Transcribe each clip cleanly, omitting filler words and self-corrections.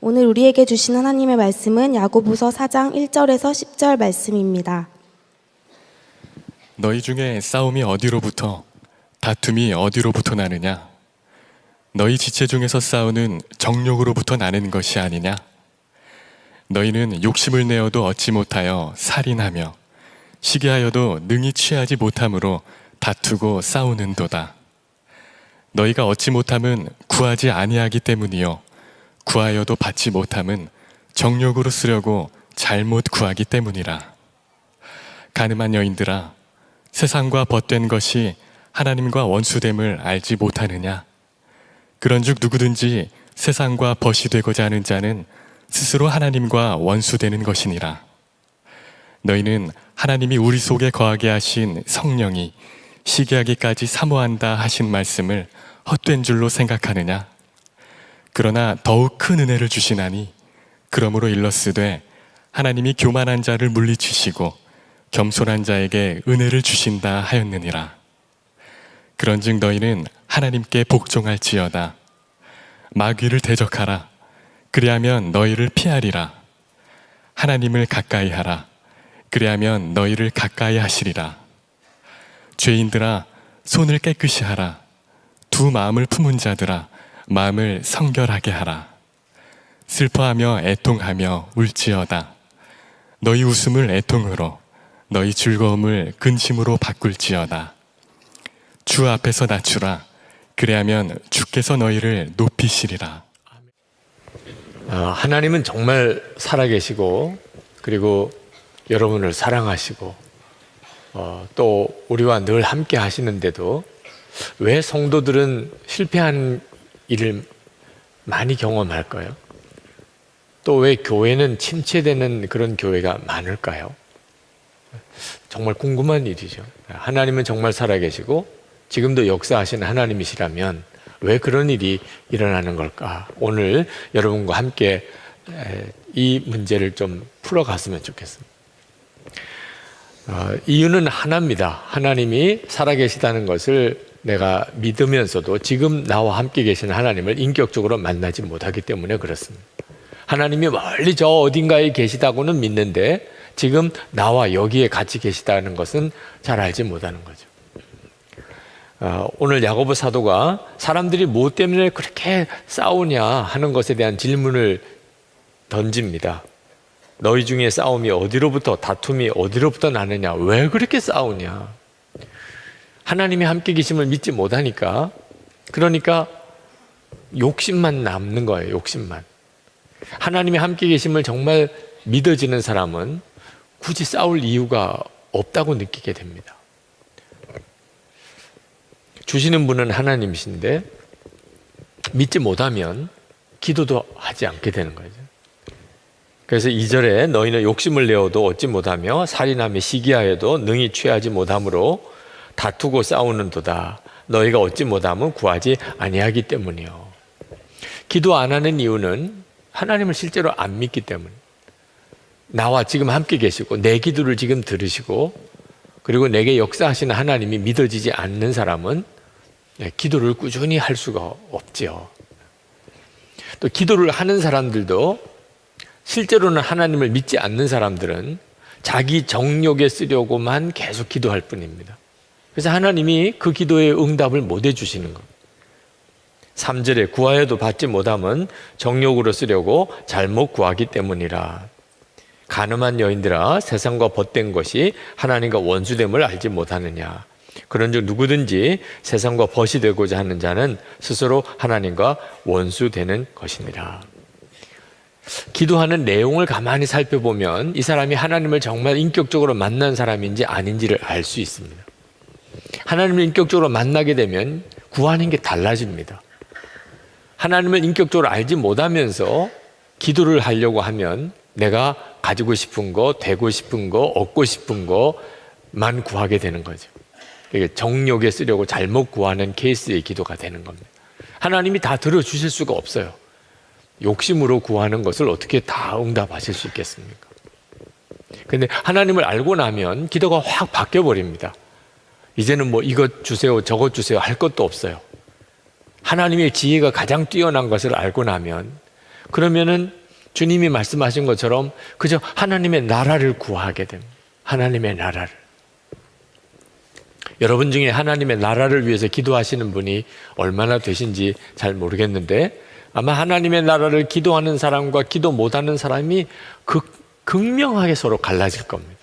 오늘 우리에게 주신 하나님의 말씀은 야고보서 4장 1절에서 10절 말씀입니다. 너희 중에 싸움이 어디로부터, 다툼이 어디로부터 나느냐? 너희 지체 중에서 싸우는 정욕으로부터 나는 것이 아니냐? 너희는 욕심을 내어도 얻지 못하여 살인하며 시기하여도 능히 취하지 못함으로 다투고 싸우는도다. 너희가 얻지 못함은 구하지 아니하기 때문이요 구하여도 받지 못함은 정욕으로 쓰려고 잘못 구하기 때문이라. 가늠한 여인들아, 세상과 벗된 것이 하나님과 원수됨을 알지 못하느냐? 그런즉 누구든지 세상과 벗이 되고자 하는 자는 스스로 하나님과 원수되는 것이니라. 너희는 하나님이 우리 속에 거하게 하신 성령이 시기하기까지 사모한다 하신 말씀을 헛된 줄로 생각하느냐? 그러나 더욱 큰 은혜를 주시나니 그러므로 일렀으되 하나님이 교만한 자를 물리치시고 겸손한 자에게 은혜를 주신다 하였느니라. 그런즉 너희는 하나님께 복종할지어다. 마귀를 대적하라. 그리하면 너희를 피하리라. 하나님을 가까이 하라. 그리하면 너희를 가까이 하시리라. 죄인들아, 손을 깨끗이 하라. 두 마음을 품은 자들아, 마음을 성결하게 하라. 슬퍼하며 애통하며 울지어다. 너희 웃음을 애통으로, 너희 즐거움을 근심으로 바꿀지어다. 주 앞에서 낮추라. 그리하면 주께서 너희를 높이시리라. 하나님은 정말 살아계시고, 그리고 여러분을 사랑하시고, 또 우리와 늘 함께 하시는데도 왜 성도들은 실패한 일을 많이 경험할까요? 또 왜 교회는 침체되는 그런 교회가 많을까요? 정말 궁금한 일이죠. 하나님은 정말 살아계시고 지금도 역사하시는 하나님이시라면 왜 그런 일이 일어나는 걸까? 오늘 여러분과 함께 이 문제를 좀 풀어갔으면 좋겠습니다. 이유는 하나입니다. 하나님이 살아계시다는 것을 내가 믿으면서도 지금 나와 함께 계시는 하나님을 인격적으로 만나지 못하기 때문에 그렇습니다. 하나님이 멀리 저 어딘가에 계시다고는 믿는데 지금 나와 여기에 같이 계시다는 것은 잘 알지 못하는 거죠. 오늘 야고보 사도가 사람들이 뭐 때문에 그렇게 싸우냐 하는 것에 대한 질문을 던집니다. 너희 중에 싸움이 어디로부터, 다툼이 어디로부터 나느냐? 왜 그렇게 싸우냐? 하나님이 함께 계심을 믿지 못하니까, 그러니까 욕심만 남는 거예요. 욕심만. 하나님이 함께 계심을 정말 믿어지는 사람은 굳이 싸울 이유가 없다고 느끼게 됩니다. 주시는 분은 하나님이신데 믿지 못하면 기도도 하지 않게 되는 거죠. 그래서 2절에 너희는 욕심을 내어도 얻지 못하며 살인하며 시기하여도 능히 취하지 못함으로 다투고 싸우는도다. 너희가 얻지 못하면 구하지 아니하기 때문이요. 기도 안 하는 이유는 하나님을 실제로 안 믿기 때문에, 나와 지금 함께 계시고 내 기도를 지금 들으시고 그리고 내게 역사하시는 하나님이 믿어지지 않는 사람은 기도를 꾸준히 할 수가 없지요. 또 기도를 하는 사람들도 실제로는 하나님을 믿지 않는 사람들은 자기 정욕에 쓰려고만 계속 기도할 뿐입니다. 그래서 하나님이 그 기도에 응답을 못 해주시는 것. 3절에 구하여도 받지 못함은 정욕으로 쓰려고 잘못 구하기 때문이라. 가늠한 여인들아, 세상과 벗된 것이 하나님과 원수됨을 알지 못하느냐? 그런즉 누구든지 세상과 벗이 되고자 하는 자는 스스로 하나님과 원수되는 것이니라. 기도하는 내용을 가만히 살펴보면 이 사람이 하나님을 정말 인격적으로 만난 사람인지 아닌지를 알 수 있습니다. 하나님을 인격적으로 만나게 되면 구하는 게 달라집니다. 하나님을 인격적으로 알지 못하면서 기도를 하려고 하면 내가 가지고 싶은 거, 되고 싶은 거, 얻고 싶은 거만 구하게 되는 거죠. 정욕에 쓰려고 잘못 구하는 케이스의 기도가 되는 겁니다. 하나님이 다 들어주실 수가 없어요. 욕심으로 구하는 것을 어떻게 다 응답하실 수 있겠습니까? 근데 하나님을 알고 나면 기도가 확 바뀌어버립니다. 이제는 뭐 이것 주세요, 저것 주세요 할 것도 없어요. 하나님의 지혜가 가장 뛰어난 것을 알고 나면 그러면은 주님이 말씀하신 것처럼 그저 하나님의 나라를 구하게 됩니다. 하나님의 나라를. 여러분 중에 하나님의 나라를 위해서 기도하시는 분이 얼마나 되신지 잘 모르겠는데 아마 하나님의 나라를 기도하는 사람과 기도 못하는 사람이 극명하게 서로 갈라질 겁니다.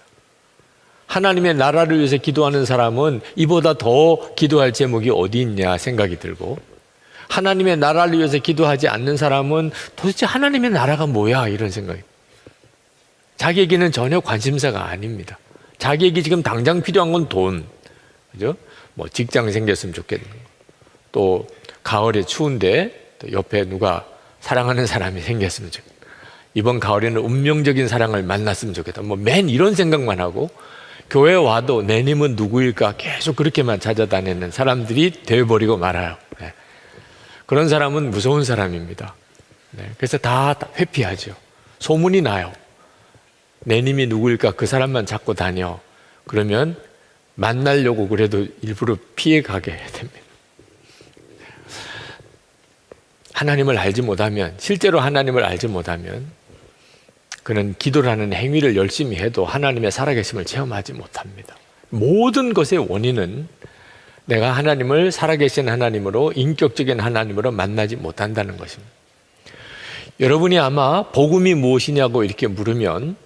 하나님의 나라를 위해서 기도하는 사람은 이보다 더 기도할 제목이 어디 있냐 생각이 들고, 하나님의 나라를 위해서 기도하지 않는 사람은 도대체 하나님의 나라가 뭐야 이런 생각이, 자기에게는 전혀 관심사가 아닙니다. 자기에게 지금 당장 필요한 건 돈, 그죠? 뭐 직장 생겼으면 좋겠는 거, 또 가을에 추운데 또 옆에 누가 사랑하는 사람이 생겼으면 좋겠다, 이번 가을에는 운명적인 사랑을 만났으면 좋겠다, 뭐 맨 이런 생각만 하고 교회 와도 내 님은 누구일까 계속 그렇게만 찾아다니는 사람들이 되어버리고 말아요. 네. 그런 사람은 무서운 사람입니다. 네. 그래서 다 회피하죠. 소문이 나요. 내 님이 누구일까 그 사람만 찾고 다녀. 그러면 만나려고 그래도 일부러 피해가게 됩니다. 하나님을 알지 못하면, 실제로 하나님을 알지 못하면 그는 기도라는 행위를 열심히 해도 하나님의 살아계심을 체험하지 못합니다. 모든 것의 원인은 내가 하나님을 살아계신 하나님으로, 인격적인 하나님으로 만나지 못한다는 것입니다. 여러분이 아마 복음이 무엇이냐고 이렇게 물으면,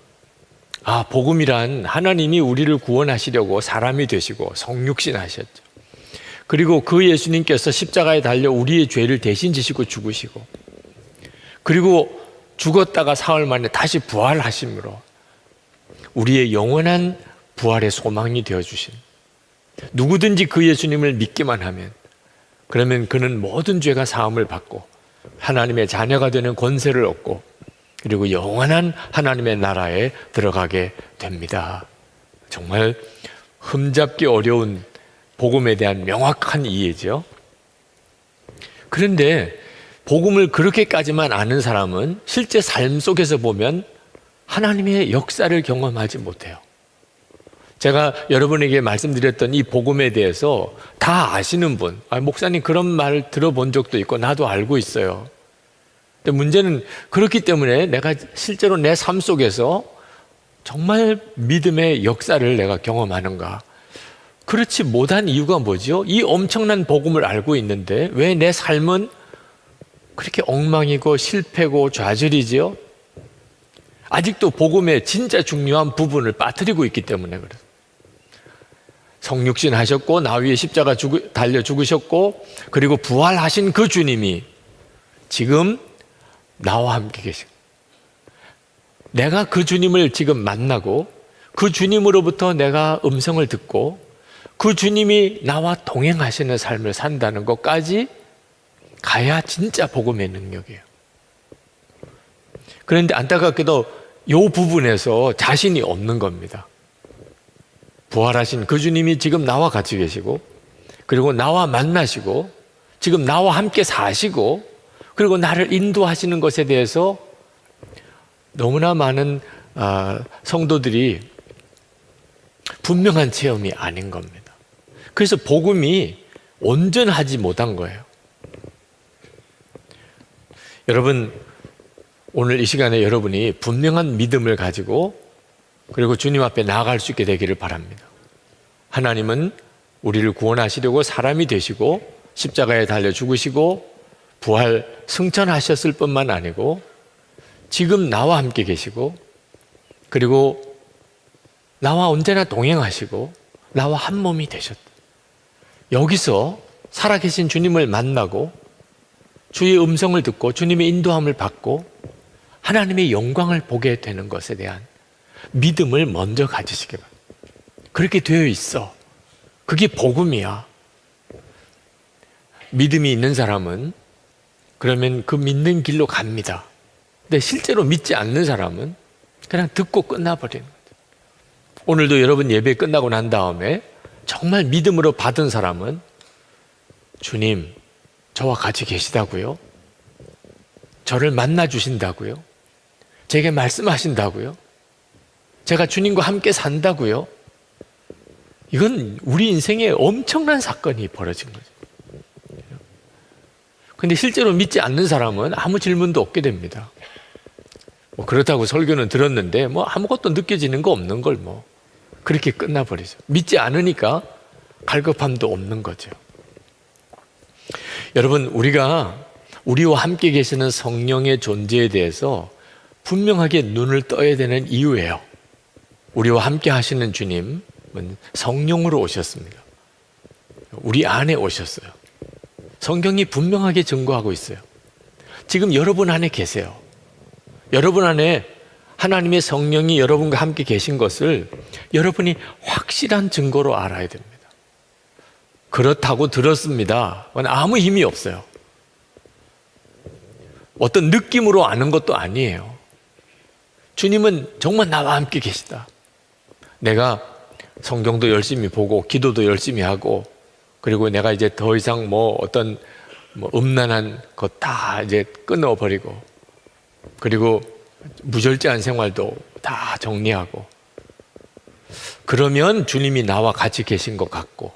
복음이란 하나님이 우리를 구원하시려고 사람이 되시고 성육신 하셨죠. 그리고 그 예수님께서 십자가에 달려 우리의 죄를 대신 지시고 죽으시고, 그리고 죽었다가 사흘 만에 다시 부활하심으로 우리의 영원한 부활의 소망이 되어주신, 누구든지 그 예수님을 믿기만 하면 그러면 그는 모든 죄가 사함을 받고 하나님의 자녀가 되는 권세를 얻고 그리고 영원한 하나님의 나라에 들어가게 됩니다. 정말 흠잡기 어려운 복음에 대한 명확한 이해죠. 그런데 복음을 그렇게까지만 아는 사람은 실제 삶 속에서 보면 하나님의 역사를 경험하지 못해요. 제가 여러분에게 말씀드렸던 이 복음에 대해서 다 아시는 분, 목사님 그런 말 들어본 적도 있고 나도 알고 있어요. 근데 문제는 그렇기 때문에 내가 실제로 내 삶 속에서 정말 믿음의 역사를 내가 경험하는가? 그렇지 못한 이유가 뭐죠? 이 엄청난 복음을 알고 있는데 왜 내 삶은 그렇게 엉망이고 실패고 좌절이지요? 아직도 복음의 진짜 중요한 부분을 빠뜨리고 있기 때문에 그래요. 성육신 하셨고 나 위에 십자가 달려 죽으셨고 그리고 부활하신 그 주님이 지금 나와 함께 계시고, 내가 그 주님을 지금 만나고 그 주님으로부터 내가 음성을 듣고 그 주님이 나와 동행하시는 삶을 산다는 것까지 가야 진짜 복음의 능력이에요. 그런데 안타깝게도 이 부분에서 자신이 없는 겁니다. 부활하신 그 주님이 지금 나와 같이 계시고 그리고 나와 만나시고 지금 나와 함께 사시고 그리고 나를 인도하시는 것에 대해서 너무나 많은 성도들이 분명한 체험이 아닌 겁니다. 그래서 복음이 온전하지 못한 거예요. 여러분, 오늘 이 시간에 여러분이 분명한 믿음을 가지고 그리고 주님 앞에 나아갈 수 있게 되기를 바랍니다. 하나님은 우리를 구원하시려고 사람이 되시고 십자가에 달려 죽으시고 부활 승천하셨을 뿐만 아니고 지금 나와 함께 계시고 그리고 나와 언제나 동행하시고 나와 한 몸이 되셨다. 여기서 살아계신 주님을 만나고 주의 음성을 듣고 주님의 인도함을 받고 하나님의 영광을 보게 되는 것에 대한 믿음을 먼저 가지시기 바랍니다. 그렇게 되어 있어. 그게 복음이야. 믿음이 있는 사람은 그러면 그 믿는 길로 갑니다. 근데 실제로 믿지 않는 사람은 그냥 듣고 끝나버리는 거죠. 오늘도 여러분 예배 끝나고 난 다음에 정말 믿음으로 받은 사람은 주님, 저와 같이 계시다고요? 저를 만나 주신다고요? 제게 말씀하신다고요? 제가 주님과 함께 산다고요? 이건 우리 인생에 엄청난 사건이 벌어진 거죠. 근데 실제로 믿지 않는 사람은 아무 질문도 없게 됩니다. 뭐 그렇다고 설교는 들었는데 뭐 아무것도 느껴지는 거 없는 걸 뭐 그렇게 끝나버리죠. 믿지 않으니까 갈급함도 없는 거죠. 여러분, 우리가 우리와 함께 계시는 성령의 존재에 대해서 분명하게 눈을 떠야 되는 이유예요. 우리와 함께 하시는 주님은 성령으로 오셨습니다. 우리 안에 오셨어요. 성경이 분명하게 증거하고 있어요. 지금 여러분 안에 계세요. 여러분 안에 하나님의 성령이 여러분과 함께 계신 것을 여러분이 확실한 증거로 알아야 됩니다. 그렇다고 들었습니다. 아무 힘이 없어요. 어떤 느낌으로 아는 것도 아니에요. 주님은 정말 나와 함께 계시다. 내가 성경도 열심히 보고 기도도 열심히 하고 그리고 내가 이제 더 이상 어떤 음란한 것 다 이제 끊어버리고 그리고 무절제한 생활도 다 정리하고 그러면 주님이 나와 같이 계신 것 같고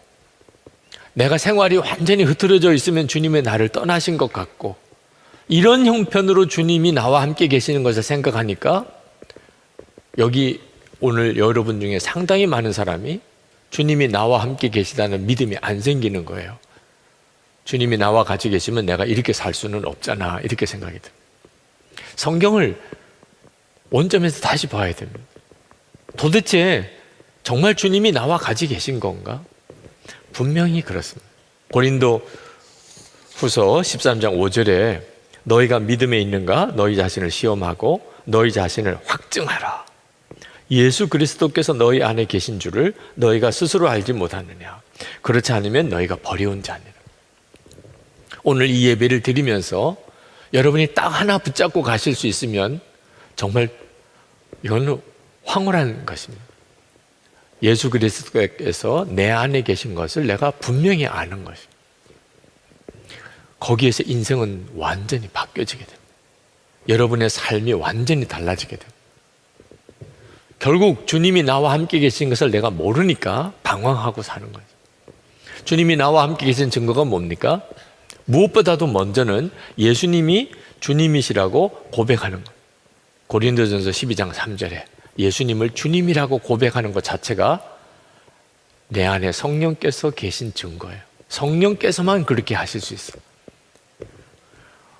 내가 생활이 완전히 흐트러져 있으면 주님이 나를 떠나신 것 같고 이런 형편으로 주님이 나와 함께 계시는 것을 생각하니까 여기 오늘 여러분 중에 상당히 많은 사람이 주님이 나와 함께 계시다는 믿음이 안 생기는 거예요. 주님이 나와 같이 계시면 내가 이렇게 살 수는 없잖아 이렇게 생각이 듭니다. 성경을 원점에서 다시 봐야 됩니다. 도대체 정말 주님이 나와 같이 계신 건가? 분명히 그렇습니다. 고린도 후서 13장 5절에 너희가 믿음에 있는가? 너희 자신을 시험하고 너희 자신을 확증하라. 예수 그리스도께서 너희 안에 계신 줄을 너희가 스스로 알지 못하느냐? 그렇지 않으면 너희가 버려온 자니라. 오늘 이 예배를 드리면서 여러분이 딱 하나 붙잡고 가실 수 있으면 정말 이건 황홀한 것입니다. 예수 그리스도께서 내 안에 계신 것을 내가 분명히 아는 것입니다. 거기에서 인생은 완전히 바뀌어지게 됩니다. 여러분의 삶이 완전히 달라지게 됩니다. 결국 주님이 나와 함께 계신 것을 내가 모르니까 방황하고 사는 거죠. 주님이 나와 함께 계신 증거가 뭡니까? 무엇보다도 먼저는 예수님이 주님이시라고 고백하는 것. 고린도전서 12장 3절에 예수님을 주님이라고 고백하는 것 자체가 내 안에 성령께서 계신 증거예요. 성령께서만 그렇게 하실 수 있어요.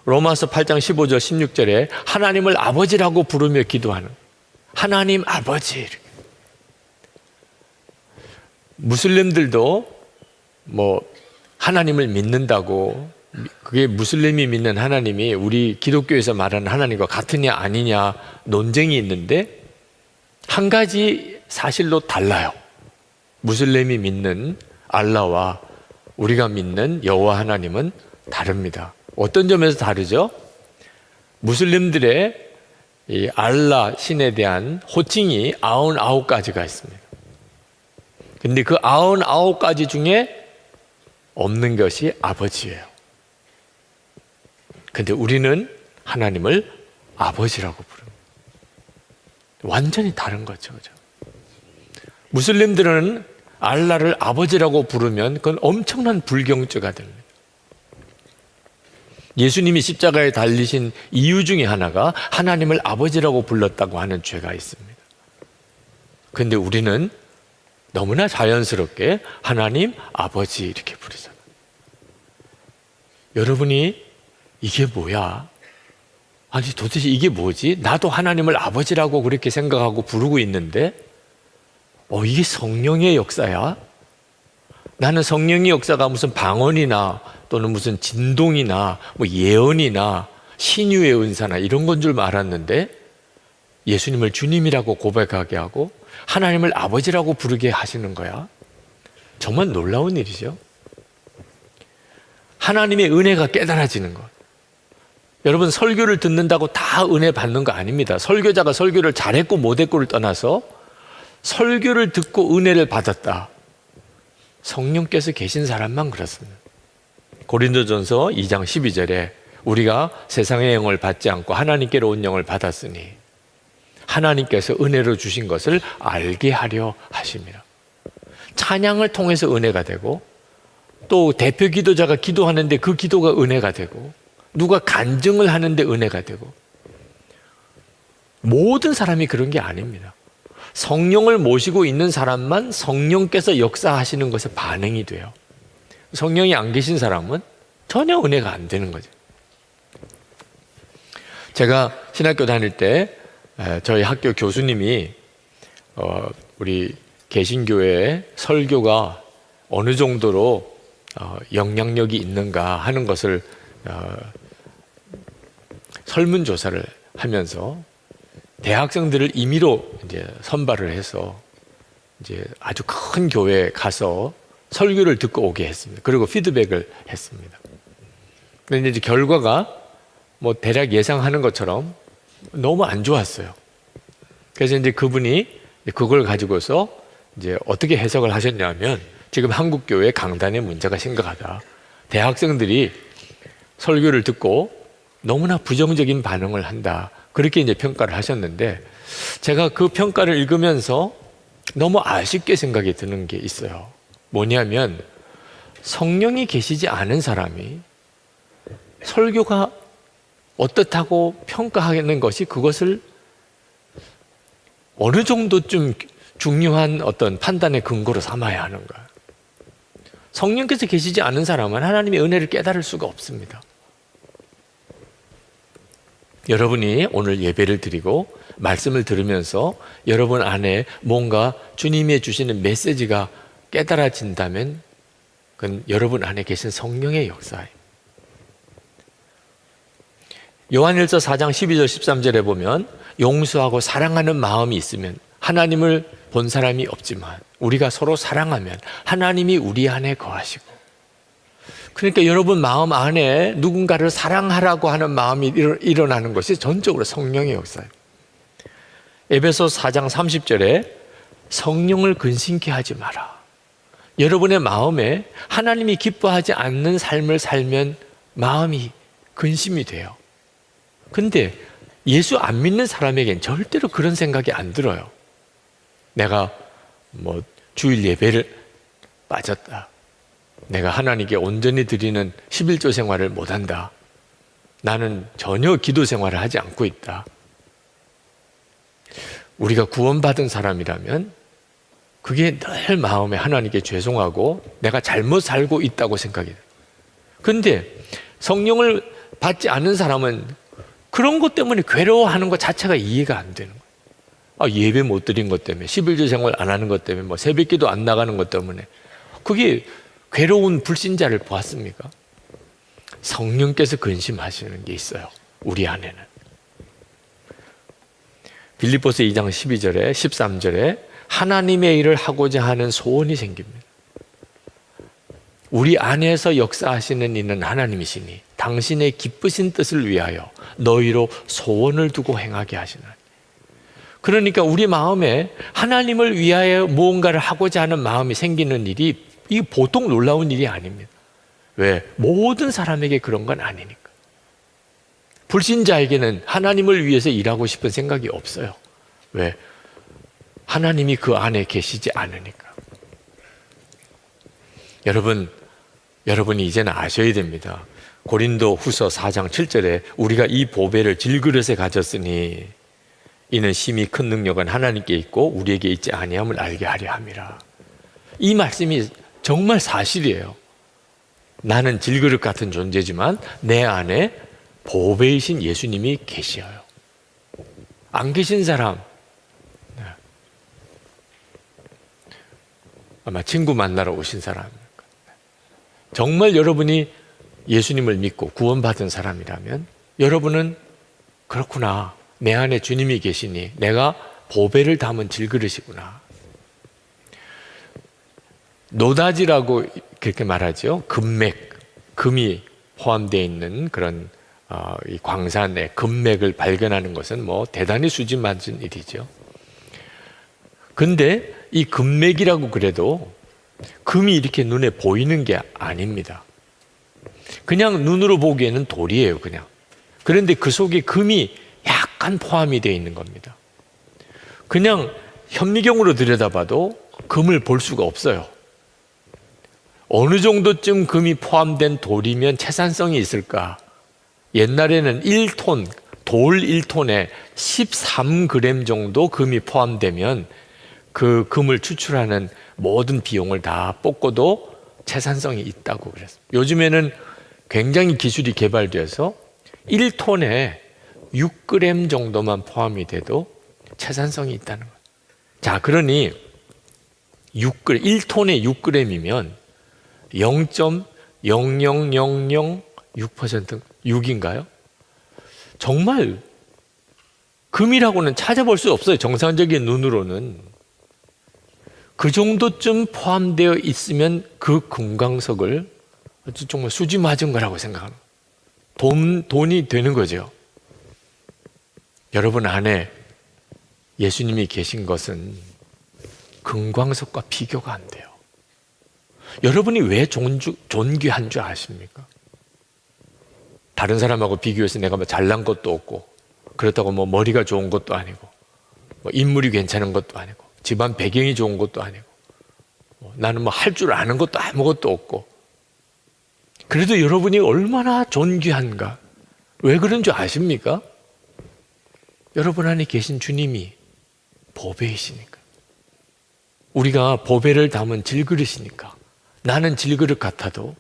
로마서 8장 15절 16절에 하나님을 아버지라고 부르며 기도하는 하나님 아버지. 무슬림들도 하나님을 믿는다고 그게 무슬림이 믿는 하나님이 우리 기독교에서 말하는 하나님과 같으냐 아니냐 논쟁이 있는데 한 가지 사실로 달라요. 무슬림이 믿는 알라와 우리가 믿는 여호와 하나님은 다릅니다. 어떤 점에서 다르죠? 무슬림들의 이 알라 신에 대한 호칭이 99가지가 있습니다. 근데 그 99가지 중에 없는 것이 아버지예요. 근데 우리는 하나님을 아버지라고 부릅니다. 완전히 다른 거죠. 그죠? 무슬림들은 알라를 아버지라고 부르면 그건 엄청난 불경죄가 됩니다. 예수님이 십자가에 달리신 이유 중에 하나가 하나님을 아버지라고 불렀다고 하는 죄가 있습니다. 그런데 우리는 너무나 자연스럽게 하나님 아버지 이렇게 부르잖아요. 여러분이 이게 뭐야? 아니 도대체 이게 뭐지? 나도 하나님을 아버지라고 그렇게 생각하고 부르고 있는데 이게 성령의 역사야? 나는 성령의 역사가 무슨 방언이나 또는 무슨 진동이나 예언이나 신유의 은사나 이런 건 줄 알았는데 예수님을 주님이라고 고백하게 하고 하나님을 아버지라고 부르게 하시는 거야. 정말 놀라운 일이죠. 하나님의 은혜가 깨달아지는 것. 여러분 설교를 듣는다고 다 은혜 받는 거 아닙니다. 설교자가 설교를 잘했고 못했고를 떠나서 설교를 듣고 은혜를 받았다. 성령께서 계신 사람만 그렇습니다. 고린도전서 2장 12절에 우리가 세상의 영을 받지 않고 하나님께로 온 영을 받았으니 하나님께서 은혜로 주신 것을 알게 하려 하십니다. 찬양을 통해서 은혜가 되고 또 대표 기도자가 기도하는데 그 기도가 은혜가 되고 누가 간증을 하는데 은혜가 되고 모든 사람이 그런 게 아닙니다. 성령을 모시고 있는 사람만 성령께서 역사하시는 것에 반응이 돼요. 성령이 안 계신 사람은 전혀 은혜가 안 되는 거죠. 제가 신학교 다닐 때 저희 학교 교수님이 우리 개신교회의 설교가 어느 정도로 영향력이 있는가 하는 것을 설문조사를 하면서 대학생들을 임의로 이제 선발을 해서 이제 아주 큰 교회에 가서 설교를 듣고 오게 했습니다. 그리고 피드백을 했습니다. 근데 이제 결과가 뭐 대략 예상하는 것처럼 너무 안 좋았어요. 그래서 이제 그분이 그걸 가지고서 이제 어떻게 해석을 하셨냐면, 지금 한국 교회 강단에 문제가 심각하다. 대학생들이 설교를 듣고 너무나 부정적인 반응을 한다. 그렇게 이제 평가를 하셨는데, 제가 그 평가를 읽으면서 너무 아쉽게 생각이 드는 게 있어요. 뭐냐면, 성령이 계시지 않은 사람이 설교가 어떻다고 평가하는 것이 그것을 어느 정도쯤 중요한 어떤 판단의 근거로 삼아야 하는가. 성령께서 계시지 않은 사람은 하나님의 은혜를 깨달을 수가 없습니다. 여러분이 오늘 예배를 드리고 말씀을 들으면서 여러분 안에 뭔가 주님이 주시는 메시지가 깨달아진다면 그건 여러분 안에 계신 성령의 역사예요. 요한일서 4장 12절 13절에 보면 용서하고 사랑하는 마음이 있으면 하나님을 본 사람이 없지만 우리가 서로 사랑하면 하나님이 우리 안에 거하시고, 그러니까 여러분 마음 안에 누군가를 사랑하라고 하는 마음이 일어나는 것이 전적으로 성령의 역사예요. 에베소 4장 30절에 성령을 근심케 하지 마라. 여러분의 마음에 하나님이 기뻐하지 않는 삶을 살면 마음이 근심이 돼요. 근데 예수 안 믿는 사람에겐 절대로 그런 생각이 안 들어요. 내가 뭐 주일 예배를 빠졌다. 내가 하나님께 온전히 드리는 11조 생활을 못한다. 나는 전혀 기도 생활을 하지 않고 있다. 우리가 구원받은 사람이라면 그게 늘 마음에 하나님께 죄송하고 내가 잘못 살고 있다고 생각이 돼요. 그런데 성령을 받지 않은 사람은 그런 것 때문에 괴로워하는 것 자체가 이해가 안 되는 거예요. 예배 못 드린 것 때문에, 11조 생활 안 하는 것 때문에, 뭐 새벽기도 안 나가는 것 때문에 그게 괴로운 불신자를 보았습니까? 성령께서 근심하시는 게 있어요. 우리 안에는. 빌립보서 2장 12절에 13절에 하나님의 일을 하고자 하는 소원이 생깁니다. 우리 안에서 역사하시는 이는 하나님이시니 당신의 기쁘신 뜻을 위하여 너희로 소원을 두고 행하게 하시나니. 그러니까 우리 마음에 하나님을 위하여 무언가를 하고자 하는 마음이 생기는 일이 이 보통 놀라운 일이 아닙니다. 왜? 모든 사람에게 그런 건 아니니까. 불신자에게는 하나님을 위해서 일하고 싶은 생각이 없어요. 왜? 하나님이 그 안에 계시지 않으니까. 여러분이 이제는 아셔야 됩니다. 고린도 후서 4장 7절에 우리가 이 보배를 질그릇에 가졌으니 이는 심히 큰 능력은 하나님께 있고 우리에게 있지 아니함을 알게 하려 함이라. 이 말씀이 정말 사실이에요. 나는 질그릇 같은 존재지만 내 안에 보배이신 예수님이 계셔요. 안 계신 사람, 아마 친구 만나러 오신 사람, 정말 여러분이 예수님을 믿고 구원받은 사람이라면 여러분은 그렇구나, 내 안에 주님이 계시니 내가 보배를 담은 질그릇이구나. 노다지라고 그렇게 말하죠. 금맥, 금이 포함되어 있는 그런 이 광산의 금맥을 발견하는 것은 뭐 대단히 수지맞은 일이죠. 근데 이 금맥이라고 그래도 금이 이렇게 눈에 보이는 게 아닙니다. 그냥 눈으로 보기에는 돌이에요, 그냥. 그런데 그 속에 금이 약간 포함이 되어 있는 겁니다. 그냥 현미경으로 들여다봐도 금을 볼 수가 없어요. 어느 정도쯤 금이 포함된 돌이면 채산성이 있을까? 옛날에는 1톤, 돌 1톤에 13g 정도 금이 포함되면 그 금을 추출하는 모든 비용을 다 뽑고도 채산성이 있다고 그랬어요. 요즘에는 굉장히 기술이 개발돼서 1톤에 6g 정도만 포함이 돼도 채산성이 있다는 거예요. 자, 그러니 6g, 1톤에 6g이면 0.00006%, 6인가요? 정말 금이라고는 찾아볼 수 없어요. 정상적인 눈으로는. 그 정도쯤 포함되어 있으면 그 금광석을 정말 수지 맞은 거라고 생각합니다. 돈이 되는 거죠. 여러분 안에 예수님이 계신 것은 금광석과 비교가 안 돼요. 여러분이 왜 존귀한 줄 아십니까? 다른 사람하고 비교해서 내가 뭐 잘난 것도 없고, 그렇다고 뭐 머리가 좋은 것도 아니고, 뭐 인물이 괜찮은 것도 아니고, 집안 배경이 좋은 것도 아니고, 나는 뭐 할 줄 아는 것도 아무것도 없고, 그래도 여러분이 얼마나 존귀한가? 왜 그런 줄 아십니까? 여러분 안에 계신 주님이 보배이시니까. 우리가 보배를 담은 질그릇이니까. 나는 질그릇 같아도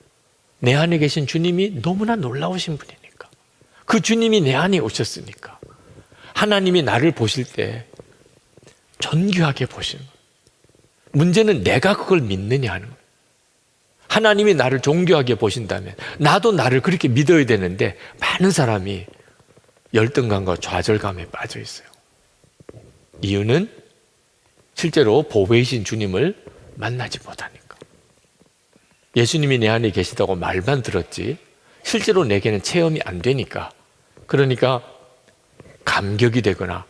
내 안에 계신 주님이 너무나 놀라우신 분이니까. 그 주님이 내 안에 오셨으니까. 하나님이 나를 보실 때 존귀하게 보시는 거예요. 문제는 내가 그걸 믿느냐 하는 거예요. 하나님이 나를 존귀하게 보신다면 나도 나를 그렇게 믿어야 되는데 많은 사람이 열등감과 좌절감에 빠져 있어요. 이유는 실제로 보배이신 주님을 만나지 못하니까. 예수님이 내 안에 계시다고 말만 들었지 실제로 내게는 체험이 안 되니까, 그러니까 감격이 되거나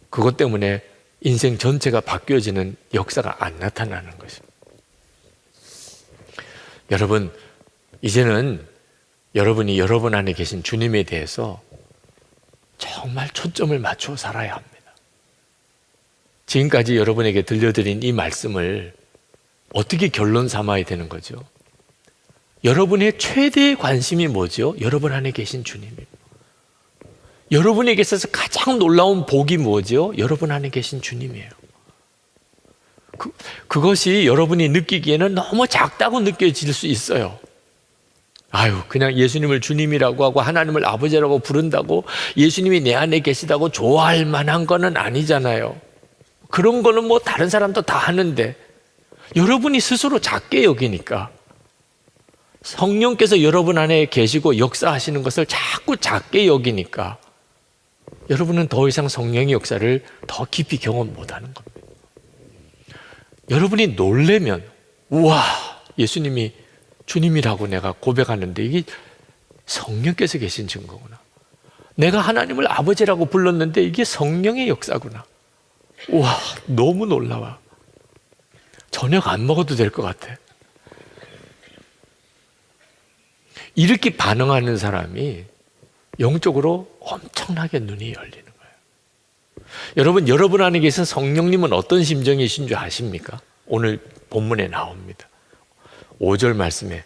그것 때문에 인생 전체가 바뀌어지는 역사가 안 나타나는 것입니다. 여러분, 이제는 여러분이 여러분 안에 계신 주님에 대해서 정말 초점을 맞추어 살아야 합니다. 지금까지 여러분에게 들려드린 이 말씀을 어떻게 결론 삼아야 되는 거죠? 여러분의 최대의 관심이 뭐죠? 여러분 안에 계신 주님입니다. 여러분에게 있어서 가장 놀라운 복이 뭐죠? 여러분 안에 계신 주님이에요. 그것이 여러분이 느끼기에는 너무 작다고 느껴질 수 있어요. 아유, 그냥 예수님을 주님이라고 하고 하나님을 아버지라고 부른다고 예수님이 내 안에 계시다고 좋아할 만한 거는 아니잖아요. 그런 거는 뭐 다른 사람도 다 하는데 여러분이 스스로 작게 여기니까, 성령께서 여러분 안에 계시고 역사하시는 것을 자꾸 작게 여기니까 여러분은 더 이상 성령의 역사를 더 깊이 경험 못하는 겁니다. 여러분이 놀래면, 우와, 예수님이 주님이라고 내가 고백하는데 이게 성령께서 계신 증거구나. 내가 하나님을 아버지라고 불렀는데 이게 성령의 역사구나. 우와, 너무 놀라워. 저녁 안 먹어도 될 것 같아. 이렇게 반응하는 사람이 영적으로 엄청나게 눈이 열리는 거예요. 여러분, 여러분 안에 계신 성령님은 어떤 심정이신 줄 아십니까? 오늘 본문에 나옵니다. 5절 말씀에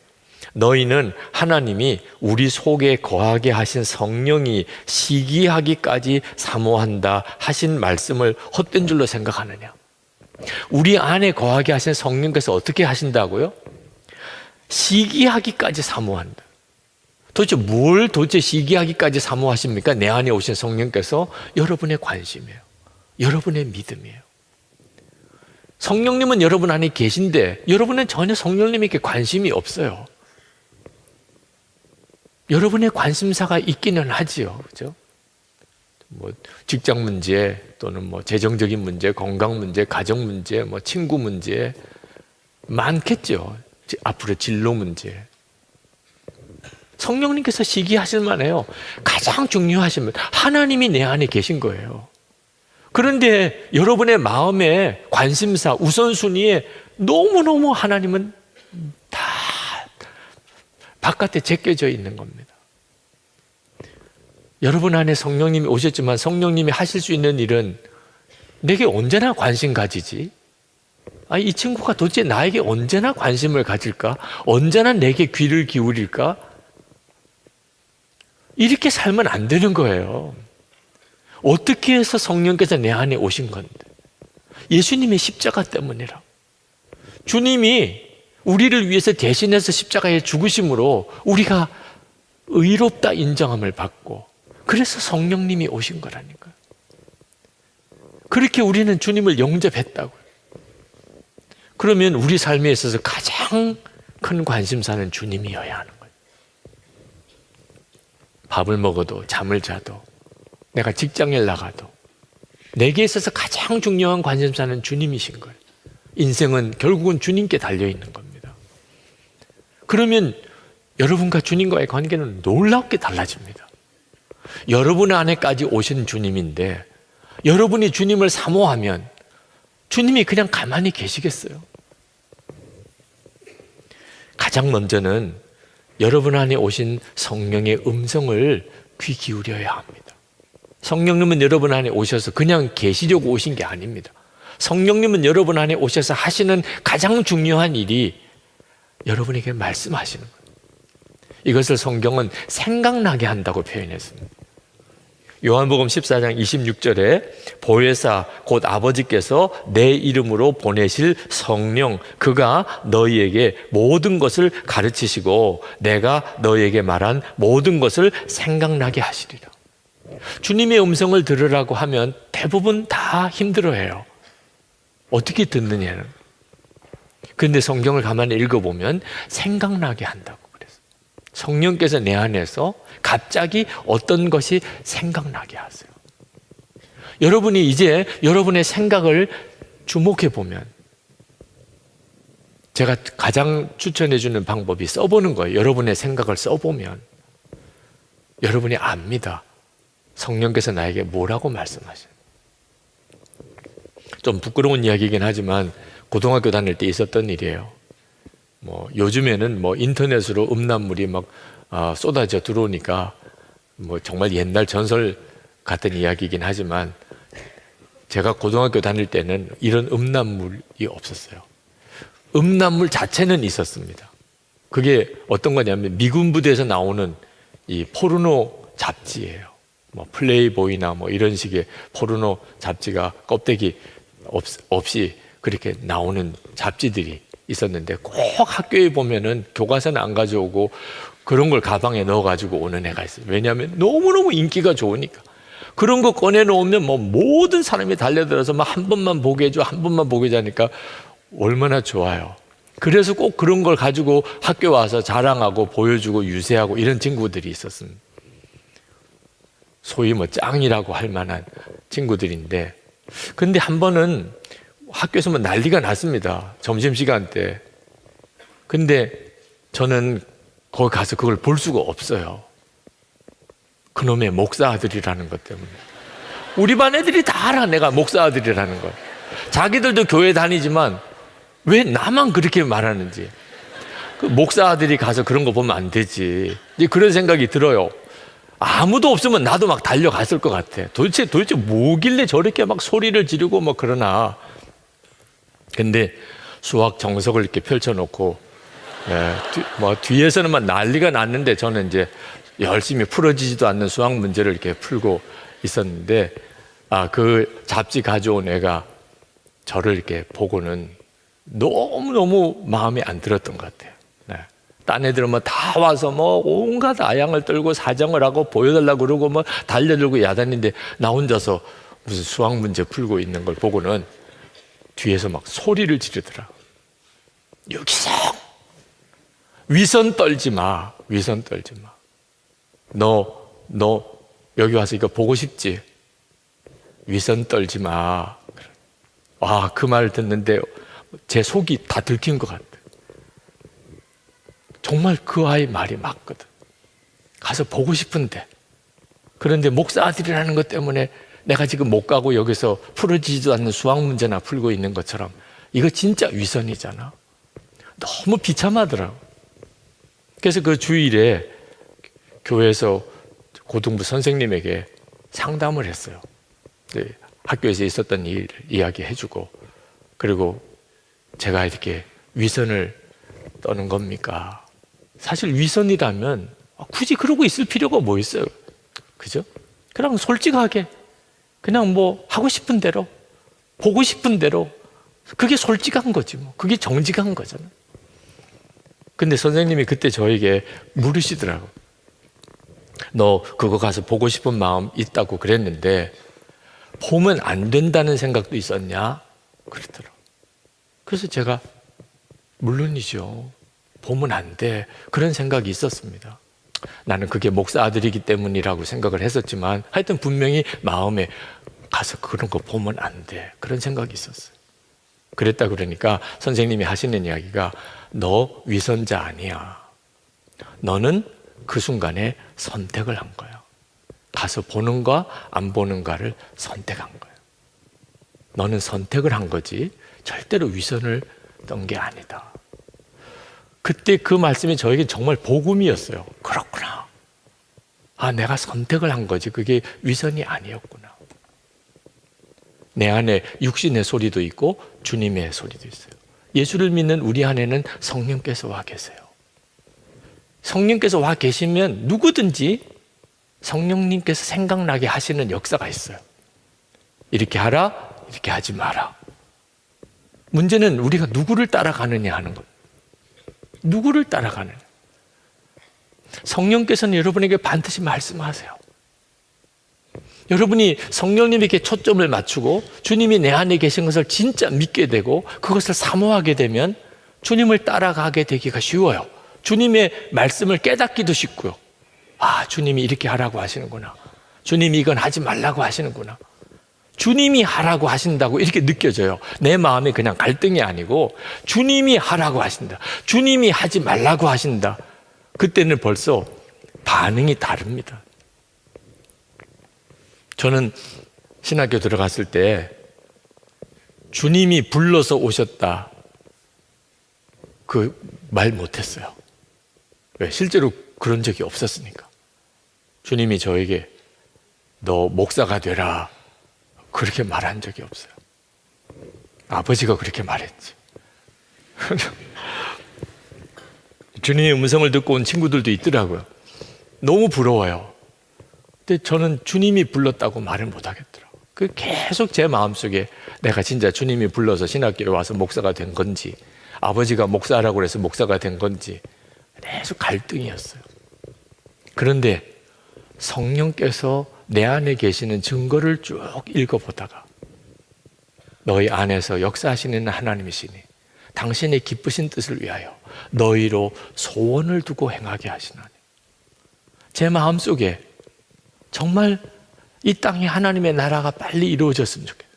너희는 하나님이 우리 속에 거하게 하신 성령이 시기하기까지 사모한다 하신 말씀을 헛된 줄로 생각하느냐? 우리 안에 거하게 하신 성령께서 어떻게 하신다고요? 시기하기까지 사모한다. 도대체 뭘 시기하기까지 사모하십니까? 내 안에 오신 성령께서 여러분의 관심이에요. 여러분의 믿음이에요. 성령님은 여러분 안에 계신데 여러분은 전혀 성령님에게 관심이 없어요. 여러분의 관심사가 있기는 하지요. 그죠? 뭐 직장 문제 또는 뭐 재정적인 문제, 건강 문제, 가정 문제, 뭐 친구 문제 많겠죠. 앞으로 진로 문제. 성령님께서 시기하실 만해요. 가장 중요하신 분, 하나님이 내 안에 계신 거예요. 그런데 여러분의 마음의 관심사, 우선순위에 너무너무 하나님은 다 바깥에 제껴져 있는 겁니다. 여러분 안에 성령님이 오셨지만 성령님이 하실 수 있는 일은 내게 언제나 관심 가지지? 이 친구가 도대체 나에게 언제나 관심을 가질까? 언제나 내게 귀를 기울일까? 이렇게 살면 안 되는 거예요. 어떻게 해서 성령께서 내 안에 오신 건데? 예수님의 십자가 때문이라. 주님이 우리를 위해서 대신해서 십자가에 죽으심으로 우리가 의롭다 인정함을 받고, 그래서 성령님이 오신 거라니까요. 그렇게 우리는 주님을 영접했다고요. 그러면 우리 삶에 있어서 가장 큰 관심사는 주님이어야 하는 거예요. 밥을 먹어도 잠을 자도 내가 직장에 나가도 내게 있어서 가장 중요한 관심사는 주님이신 거예요. 인생은 결국은 주님께 달려있는 겁니다. 그러면 여러분과 주님과의 관계는 놀랍게 달라집니다. 여러분 안에까지 오신 주님인데 여러분이 주님을 사모하면 주님이 그냥 가만히 계시겠어요? 가장 먼저는 여러분 안에 오신 성령의 음성을 귀 기울여야 합니다. 성령님은 여러분 안에 오셔서 그냥 계시려고 오신 게 아닙니다. 성령님은 여러분 안에 오셔서 하시는 가장 중요한 일이 여러분에게 말씀하시는 거예요. 이것을 성경은 생각나게 한다고 표현했습니다. 요한복음 14장 26절에 보혜사 곧 아버지께서 내 이름으로 보내실 성령, 그가 너희에게 모든 것을 가르치시고 내가 너희에게 말한 모든 것을 생각나게 하시리라. 주님의 음성을 들으라고 하면 대부분 다 힘들어해요. 어떻게 듣느냐는. 그런데 성경을 가만히 읽어보면 생각나게 한다고 그랬어요. 성령께서 내 안에서 갑자기 어떤 것이 생각나게 하세요. 여러분이 이제 여러분의 생각을 주목해 보면, 제가 가장 추천해 주는 방법이 써보는 거예요. 여러분의 생각을 써보면 여러분이 압니다. 성령께서 나에게 뭐라고 말씀하시는. 좀 부끄러운 이야기이긴 하지만 고등학교 다닐 때 있었던 일이에요. 요즘에는 인터넷으로 음란물이 막 쏟아져 들어오니까 정말 옛날 전설 같은 이야기이긴 하지만, 제가 고등학교 다닐 때는 이런 음란물이 없었어요. 음란물 자체는 있었습니다. 그게 어떤 거냐면 미군 부대에서 나오는 이 포르노 잡지예요. 플레이보이나 이런 식의 포르노 잡지가 껍데기 없이 그렇게 나오는 잡지들이 있었는데, 꼭 학교에 보면은 교과서는 안 가져오고 그런 걸 가방에 넣어가지고 오는 애가 있어요. 왜냐하면 너무너무 인기가 좋으니까. 그런 거 꺼내놓으면 모든 사람이 달려들어서 한 번만 보게 해줘, 한 번만 보게 하니까 얼마나 좋아요. 그래서 꼭 그런 걸 가지고 학교 와서 자랑하고 보여주고 유세하고 이런 친구들이 있었습니다. 소위 짱이라고 할 만한 친구들인데, 근데 한 번은 학교에서 난리가 났습니다. 점심시간 때. 근데 저는 거기 가서 그걸 볼 수가 없어요. 그놈의 목사 아들이라는 것 때문에. 우리 반 애들이 다 알아, 내가 목사 아들이라는 걸. 자기들도 교회 다니지만 왜 나만 그렇게 말하는지. 그 목사 아들이 가서 그런 거 보면 안 되지. 이제 그런 생각이 들어요. 아무도 없으면 나도 막 달려갔을 것 같아. 도대체 뭐길래 저렇게 막 소리를 지르고 그러나. 근데 수학 정석을 이렇게 펼쳐놓고, 뒤에서는 막 난리가 났는데, 저는 이제 열심히 풀어지지도 않는 수학 문제를 이렇게 풀고 있었는데, 그 잡지 가져온 애가 저를 이렇게 보고는 너무너무 마음에 안 들었던 것 같아요. 딴 애들은 다 와서 온갖 아양을 떨고 사정을 하고 보여달라고 그러고 달려들고 야단인데, 나 혼자서 무슨 수학 문제 풀고 있는 걸 보고는 뒤에서 막 소리를 지르더라. 여기서 위선 떨지 마. 위선 떨지 마. 너 여기 와서 이거 보고 싶지? 위선 떨지 마. 그 말 듣는데 제 속이 다 들킨 것 같아. 정말 그 아이 말이 맞거든. 가서 보고 싶은데. 그런데 목사 아들이라는 것 때문에 내가 지금 못 가고 여기서 풀어지지도 않는 수학 문제나 풀고 있는 것처럼, 이거 진짜 위선이잖아. 너무 비참하더라고. 그래서 그 주일에 교회에서 고등부 선생님에게 상담을 했어요. 학교에서 있었던 일을 이야기해주고, 그리고 제가 이렇게 위선을 떠는 겁니까? 사실 위선이라면 굳이 그러고 있을 필요가 뭐 있어요? 그죠? 그냥 솔직하게 그냥 뭐 하고 싶은 대로, 보고 싶은 대로. 그게 솔직한 거지 뭐. 그게 정직한 거잖아. 근데 선생님이 그때 저에게 물으시더라고. 너 그거 가서 보고 싶은 마음 있다고 그랬는데 보면 안 된다는 생각도 있었냐? 그러더라고. 그래서 제가 물론이죠. 보면 안 돼. 그런 생각이 있었습니다. 나는 그게 목사 아들이기 때문이라고 생각을 했었지만 하여튼 분명히 마음에 가서 그런 거 보면 안 돼. 그런 생각이 있었어요. 그랬다 그러니까 선생님이 하시는 이야기가 너 위선자 아니야. 너는 그 순간에 선택을 한 거야. 가서 보는가 안 보는가를 선택한 거야. 너는 선택을 한 거지 절대로 위선을 떤 게 아니다. 그때 그 말씀이 저에게 정말 복음이었어요. 그렇구나. 아, 내가 선택을 한 거지 그게 위선이 아니었구나. 내 안에 육신의 소리도 있고 주님의 소리도 있어요. 예수를 믿는 우리 안에는 성령께서 와 계세요. 성령께서 와 계시면 누구든지 성령님께서 생각나게 하시는 역사가 있어요. 이렇게 하라, 이렇게 하지 마라. 문제는 우리가 누구를 따라가느냐 하는 것. 누구를 따라가느냐. 성령께서는 여러분에게 반드시 말씀하세요. 여러분이 성령님에게 초점을 맞추고 주님이 내 안에 계신 것을 진짜 믿게 되고 그것을 사모하게 되면 주님을 따라가게 되기가 쉬워요. 주님의 말씀을 깨닫기도 쉽고요. 아, 주님이 이렇게 하라고 하시는구나. 주님이 이건 하지 말라고 하시는구나. 주님이 하라고 하신다고 이렇게 느껴져요. 내 마음에 그냥 갈등이 아니고 주님이 하라고 하신다. 주님이 하지 말라고 하신다. 그때는 벌써 반응이 다릅니다. 저는 신학교 들어갔을 때 주님이 불러서 오셨다. 그 말 못했어요. 왜? 실제로 그런 적이 없었으니까. 주님이 저에게 너 목사가 되라. 그렇게 말한 적이 없어요. 아버지가 그렇게 말했지. 주님의 음성을 듣고 온 친구들도 있더라고요. 너무 부러워요. 근데 저는 주님이 불렀다고 말을 못 하겠더라고요. 그 계속 제 마음속에 내가 진짜 주님이 불러서 신학교에 와서 목사가 된 건지 아버지가 목사라고 해서 목사가 된 건지 계속 갈등이었어요. 그런데 성령께서 내 안에 계시는 증거를 쭉 읽어보다가 너희 안에서 역사하시는 하나님이시니 당신의 기쁘신 뜻을 위하여 너희로 소원을 두고 행하게 하시나니 제 마음속에 정말 이 땅에 하나님의 나라가 빨리 이루어졌으면 좋겠어요.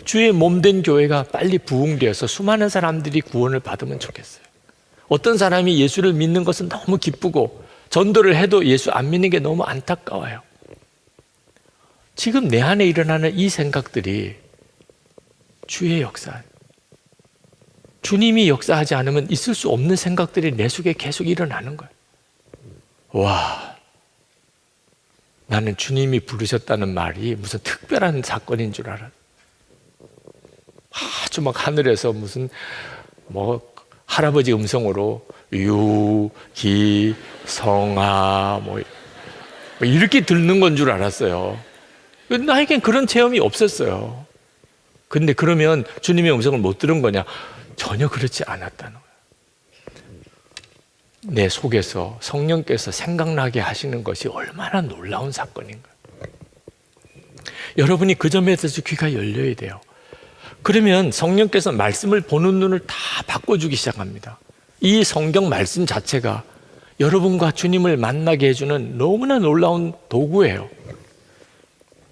주의 몸된 교회가 빨리 부흥되어서 수많은 사람들이 구원을 받으면 좋겠어요. 어떤 사람이 예수를 믿는 것은 너무 기쁘고 전도를 해도 예수 안 믿는 게 너무 안타까워요. 지금 내 안에 일어나는 이 생각들이 주의 역사, 주님이 역사하지 않으면 있을 수 없는 생각들이 내 속에 계속 일어나는 거예요. 와, 나는 주님이 부르셨다는 말이 무슨 특별한 사건인 줄 알았어요. 아주 막 하늘에서 무슨 뭐 할아버지 음성으로 유, 기, 성아 뭐 이렇게 듣는 건 줄 알았어요. 나에겐 그런 체험이 없었어요. 근데 그러면 주님의 음성을 못 들은 거냐? 전혀 그렇지 않았다는 거예요. 내 속에서 성령께서 생각나게 하시는 것이 얼마나 놀라운 사건인가. 여러분이 그 점에 대해서 귀가 열려야 돼요. 그러면 성령께서 말씀을 보는 눈을 다 바꿔주기 시작합니다. 이 성경 말씀 자체가 여러분과 주님을 만나게 해주는 너무나 놀라운 도구예요.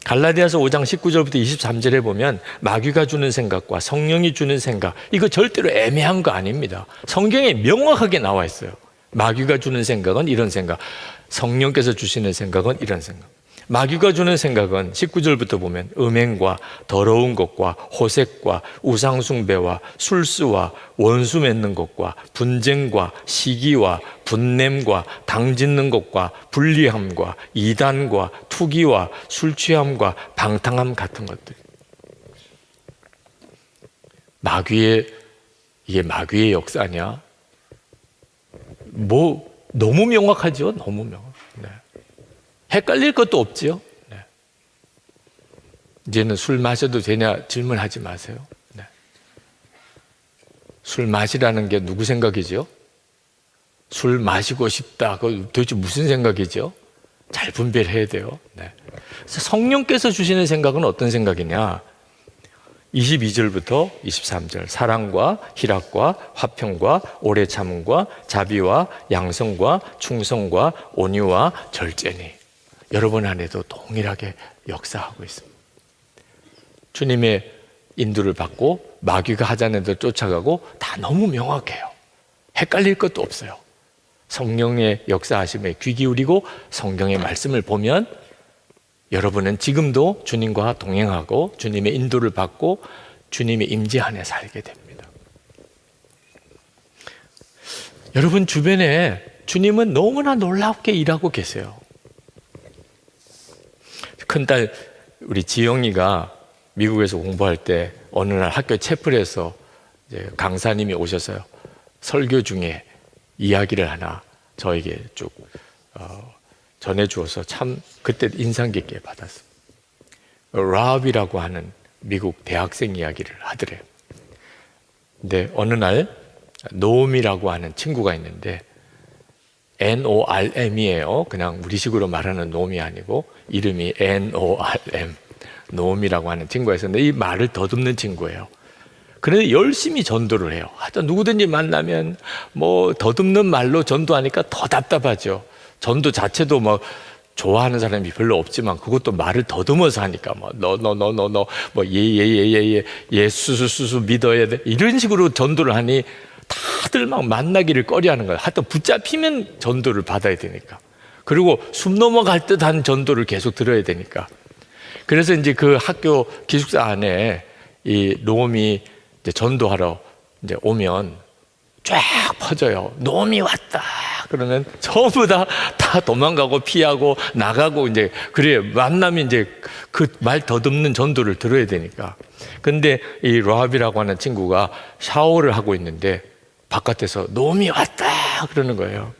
갈라디아서 5장 19절부터 23절에 보면 마귀가 주는 생각과 성령이 주는 생각, 이거 절대로 애매한 거 아닙니다. 성경에 명확하게 나와 있어요. 마귀가 주는 생각은 이런 생각, 성령께서 주시는 생각은 이런 생각. 마귀가 주는 생각은 19절부터 보면 음행과 더러운 것과 호색과 우상숭배와 술수와 원수 맺는 것과 분쟁과 시기와 분냄과 당짓는 것과 불리함과 이단과 투기와 술취함과 방탕함 같은 것들. 이게 마귀의 역사냐? 뭐 너무 명확하죠. 너무 명확. 네. 헷갈릴 것도 없지요. 네. 이제는 술 마셔도 되냐 질문하지 마세요. 네. 술 마시라는 게 누구 생각이죠? 술 마시고 싶다. 그거 도대체 무슨 생각이죠? 잘 분별해야 돼요. 네. 그래서 성령께서 주시는 생각은 어떤 생각이냐? 22절부터 23절 사랑과 희락과 화평과 오래 참음과 자비와 양성과 충성과 온유와 절제니 여러분 안에도 동일하게 역사하고 있습니다. 주님의 인도를 받고 마귀가 하자는 대로 쫓아가고 다 너무 명확해요. 헷갈릴 것도 없어요. 성령의 역사하심에 귀 기울이고 성경의 말씀을 보면 여러분은 지금도 주님과 동행하고 주님의 인도를 받고 주님의 임재 안에 살게 됩니다. 여러분 주변에 주님은 너무나 놀랍게 일하고 계세요. 큰딸 우리 지영이가 미국에서 공부할 때 어느 날 학교 채플에서 이제 강사님이 오셔서요. 설교 중에 이야기를 하나 저에게 쭉 전해주어서 참 그때 인상 깊게 받았어요. 라합이라고 하는 미국 대학생 이야기를 하더래요. 근데 어느 날 노음이라고 하는 친구가 있는데 NORM이에요. 그냥 우리식으로 말하는 노음이 아니고 이름이 NORM 노음이라고 하는 친구가 있었는데 이 말을 더듬는 친구예요. 그런데 열심히 전도를 해요. 하여튼 누구든지 만나면 뭐 더듬는 말로 전도하니까 더 답답하죠. 전도 자체도 뭐 좋아하는 사람이 별로 없지만 그것도 말을 더듬어서 하니까 뭐 예수수 믿어야 돼 이런 식으로 전도를 하니 다들 막 만나기를 꺼려하는 거예요. 하여튼 붙잡히면 전도를 받아야 되니까. 그리고 숨 넘어갈 듯한 전도를 계속 들어야 되니까. 그래서 이제 그 학교 기숙사 안에 이 노음이 이제 전도하러 이제 오면 쫙 퍼져요. 노음이 왔다. 그러면 전부 다 도망가고 피하고 나가고 이제 그래요. 만나면 이제 그 말 더듬는 전도를 들어야 되니까. 근데 이 라합이라고 하는 친구가 샤워를 하고 있는데 바깥에서 노음이 왔다 그러는 거예요.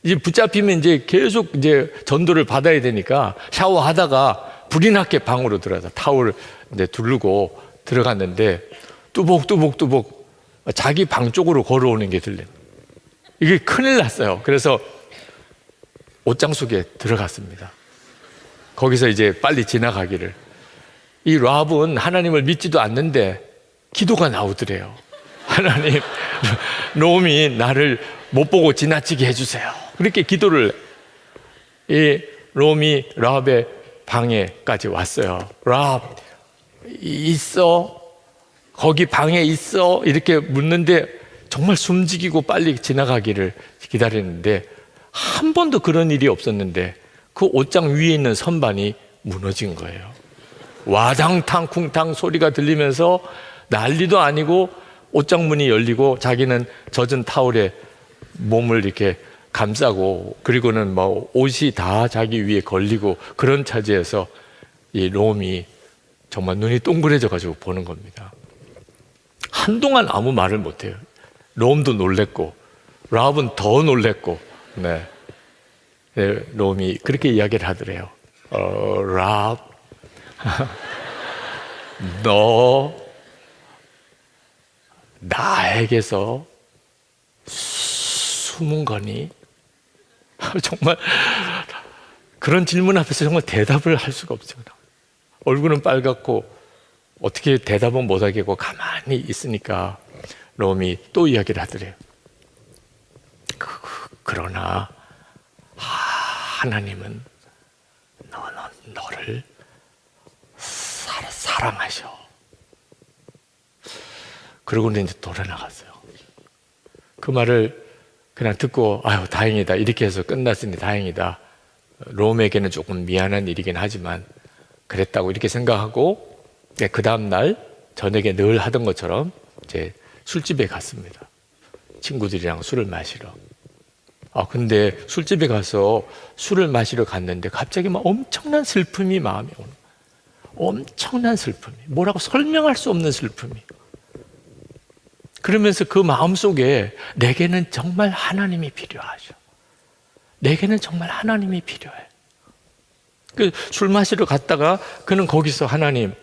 이제 붙잡히면 이제 계속 이제 전도를 받아야 되니까 샤워하다가 불이 났게 방으로 들어가서 타올을 이제 두르고 들어갔는데 뚜벅 자기 방 쪽으로 걸어오는 게 들려요. 이게 큰일 났어요. 그래서 옷장 속에 들어갔습니다. 거기서 이제 빨리 지나가기를. 이 라합은 하나님을 믿지도 않는데 기도가 나오더래요. 하나님, 노음이 나를 못 보고 지나치게 해주세요. 그렇게 기도를 이 노음이 라합의 방에까지 왔어요. 라합 있어? 거기 방에 있어? 이렇게 묻는데 정말 숨지기고 빨리 지나가기를 기다리는데 한 번도 그런 일이 없었는데 그 옷장 위에 있는 선반이 무너진 거예요. 와당탕 쿵탕 소리가 들리면서 난리도 아니고 옷장 문이 열리고 자기는 젖은 타올에 몸을 이렇게 감싸고 그리고는 뭐 옷이 다 자기 위에 걸리고 그런 차지에서 이 롬이 정말 눈이 동그래져 가지고 보는 겁니다. 한동안 아무 말을 못해요. 롬도 놀랬고 라합은 더 놀랬고 네. 롬이 그렇게 이야기를 하더래요. 라합 너 나에게서 숨은 거니? 정말 그런 질문 앞에서 정말 대답을 할 수가 없죠. 얼굴은 빨갛고 어떻게 대답은 못하겠고 가만히 있으니까 롬이 또 이야기를 하더래요. 그러나 하나님은 너를 사랑하셔. 그러고는 이제 돌아나갔어요. 그 말을 그냥 듣고 아유 다행이다 이렇게 해서 끝났으니 다행이다. 롬에게는 조금 미안한 일이긴 하지만 그랬다고 이렇게 생각하고 그 다음 날 저녁에 늘 하던 것처럼 이제 술집에 갔습니다. 친구들이랑 술을 마시러. 근데 술집에 가서 술을 마시러 갔는데 갑자기 막 엄청난 슬픔이 마음에 오는 거예요. 엄청난 슬픔이 뭐라고 설명할 수 없는 슬픔이. 그러면서 그 마음속에 내게는 정말 하나님이 필요하셔. 내게는 정말 하나님이 필요해. 술 마시러 갔다가 그는 거기서 하나님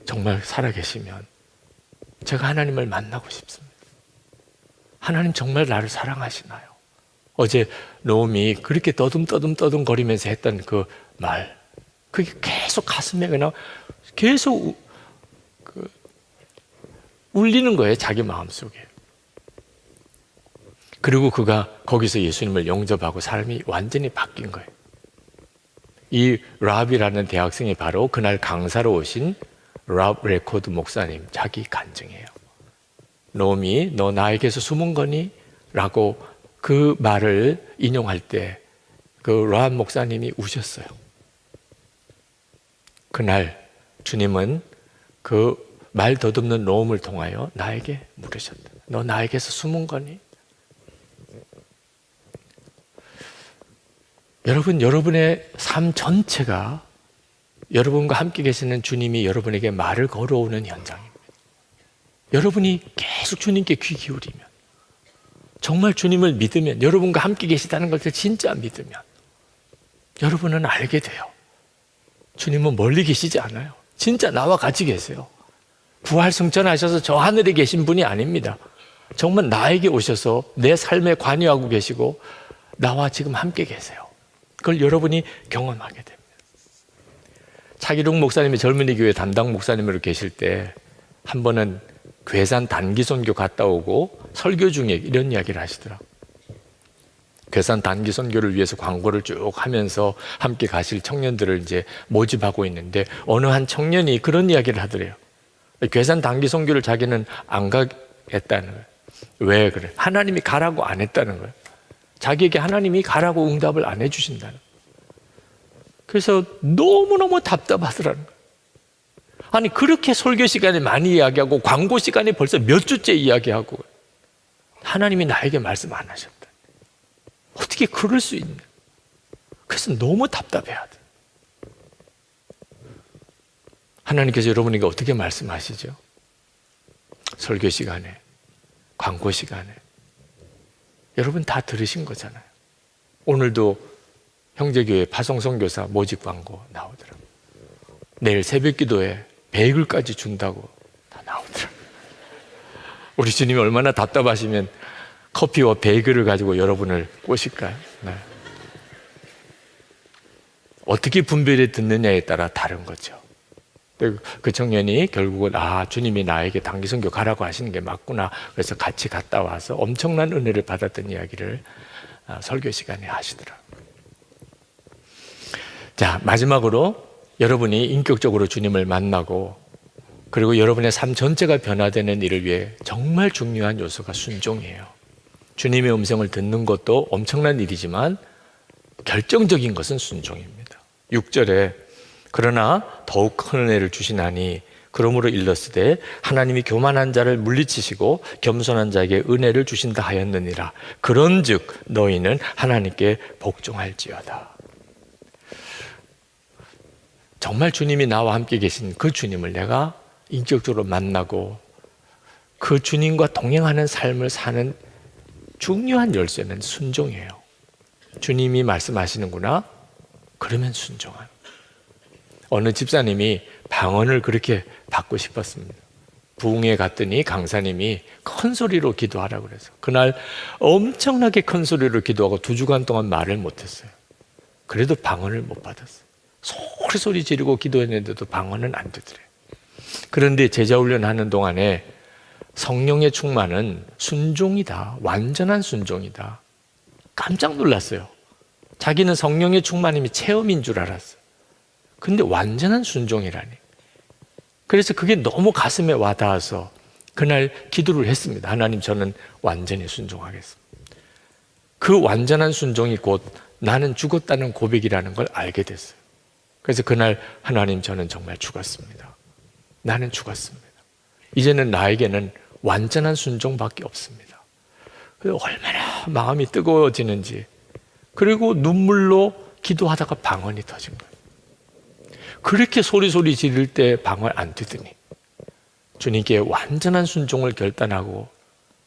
정말 살아계시면 제가 하나님을 만나고 싶습니다. 하나님 정말 나를 사랑하시나요? 어제 노음이 그렇게 떠듬 거리면서 했던 그 말, 그게 계속 가슴에 그냥 계속 울리는 거예요, 자기 마음속에. 그리고 그가 거기서 예수님을 영접하고 삶이 완전히 바뀐 거예요. 이 랍이라는 대학생이 바로 그날 강사로 오신 랍 레코드 목사님 자기 간증이에요. 노음이 너 나에게서 숨은 거니? 라고 그 말을 인용할 때 그 랍 목사님이 우셨어요. 그날 주님은 그 말 더듬는 노음을 통하여 나에게 물으셨다. 너 나에게서 숨은 거니? 여러분, 여러분의 삶 전체가 여러분과 함께 계시는 주님이 여러분에게 말을 걸어오는 현장입니다. 여러분이 계속 주님께 귀 기울이면, 정말 주님을 믿으면, 여러분과 함께 계시다는 것을 진짜 믿으면 여러분은 알게 돼요. 주님은 멀리 계시지 않아요. 진짜 나와 같이 계세요. 부활 승천하셔서 저 하늘에 계신 분이 아닙니다. 정말 나에게 오셔서 내 삶에 관여하고 계시고 나와 지금 함께 계세요. 그걸 여러분이 경험하게 됩니다. 차기룡 목사님이 젊은이 교회 담당 목사님으로 계실 때 한 번은 괴산 단기 선교 갔다 오고 설교 중에 이런 이야기를 하시더라고요. 괴산 단기 선교를 위해서 광고를 쭉 하면서 함께 가실 청년들을 이제 모집하고 있는데 어느 한 청년이 그런 이야기를 하더래요. 괴산 단기 선교를 자기는 안 가겠다는 거예요. 왜 그래? 하나님이 가라고 안 했다는 거예요. 자기에게 하나님이 가라고 응답을 안 해주신다는 거예요. 그래서 너무너무 답답하더라는 거예요. 아니 그렇게 설교 시간에 많이 이야기하고 광고 시간에 벌써 몇 주째 이야기하고 하나님이 나에게 말씀 안 하셨다. 어떻게 그럴 수 있냐. 그래서 너무 답답해하더라고요. 하나님께서 여러분에게 어떻게 말씀하시죠? 설교 시간에, 광고 시간에. 여러분 다 들으신 거잖아요. 오늘도 형제교회 파송선교사 모집 광고 나오더라고요. 내일 새벽 기도에 베이글까지 준다고 다 나오더라고요. 우리 주님이 얼마나 답답하시면 커피와 베이글을 가지고 여러분을 꼬실까요? 네. 어떻게 분별해 듣느냐에 따라 다른 거죠. 그 청년이 결국은 주님이 나에게 단기 선교 가라고 하시는 게 맞구나. 그래서 같이 갔다 와서 엄청난 은혜를 받았던 이야기를 설교 시간에 하시더라고요. 자, 마지막으로 여러분이 인격적으로 주님을 만나고 그리고 여러분의 삶 전체가 변화되는 일을 위해 정말 중요한 요소가 순종이에요. 주님의 음성을 듣는 것도 엄청난 일이지만 결정적인 것은 순종입니다. 6절에 그러나 더욱 큰 은혜를 주시나니 그러므로 일렀으되 하나님이 교만한 자를 물리치시고 겸손한 자에게 은혜를 주신다 하였느니라. 그런즉 너희는 하나님께 복종할지어다. 정말 주님이 나와 함께 계신 그 주님을 내가 인격적으로 만나고 그 주님과 동행하는 삶을 사는 중요한 열쇠는 순종이에요. 주님이 말씀하시는구나? 그러면 순종하는. 어느 집사님이 방언을 그렇게 받고 싶었습니다. 부흥회 갔더니 강사님이 큰 소리로 기도하라고 그래서 그날 엄청나게 큰 소리로 기도하고 2주간 동안 말을 못했어요. 그래도 방언을 못 받았어요. 소리 지르고 기도했는데도 방언은 안 되더래요. 그런데 제자 훈련하는 동안에 성령의 충만은 순종이다. 완전한 순종이다. 깜짝 놀랐어요. 자기는 성령의 충만임이 체험인 줄 알았어요. 근데 완전한 순종이라니. 그래서 그게 너무 가슴에 와닿아서 그날 기도를 했습니다. 하나님, 저는 완전히 순종하겠습니다. 그 완전한 순종이 곧 나는 죽었다는 고백이라는 걸 알게 됐어요. 그래서 그날 하나님, 저는 정말 죽었습니다. 나는 죽었습니다. 이제는 나에게는 완전한 순종밖에 없습니다. 얼마나 마음이 뜨거워지는지. 그리고 눈물로 기도하다가 방언이 터진 거예요. 그렇게 소리 지를 때 방언 안 되더니 주님께 완전한 순종을 결단하고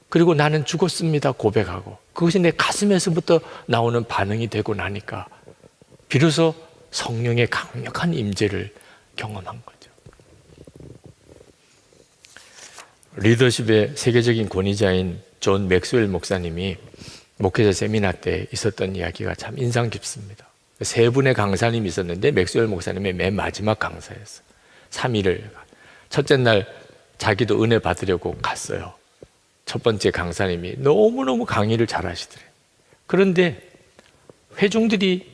그리고 나는 죽었습니다 고백하고 그것이 내 가슴에서부터 나오는 반응이 되고 나니까 비로소 성령의 강력한 임재를 경험한 거죠. 리더십의 세계적인 권위자인 존 맥스웰 목사님이 목회자 세미나 때 있었던 이야기가 참 인상 깊습니다. 세 분의 강사님이 있었는데 맥스웰 목사님의 맨 마지막 강사였어요. 3일을 첫째 날 자기도 은혜 받으려고 갔어요. 첫 번째 강사님이 너무너무 강의를 잘 하시더래요. 그런데 회중들이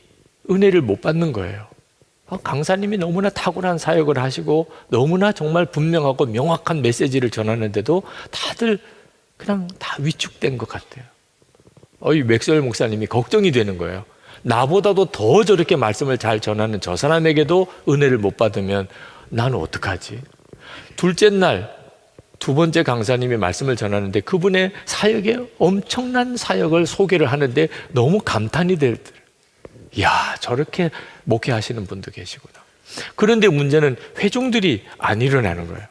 은혜를 못 받는 거예요. 강사님이 너무나 탁월한 사역을 하시고 너무나 정말 분명하고 명확한 메시지를 전하는데도 다들 그냥 다 위축된 것 같아요. 이 맥스웰 목사님이 걱정이 되는 거예요. 나보다도 더 저렇게 말씀을 잘 전하는 저 사람에게도 은혜를 못 받으면 나는 어떡하지? 둘째 날 두 번째 강사님이 말씀을 전하는데 그분의 사역에 엄청난 사역을 소개를 하는데 너무 감탄이 되더라고요. 이야, 저렇게 목회하시는 분도 계시구나. 그런데 문제는 회중들이 안 일어나는 거예요.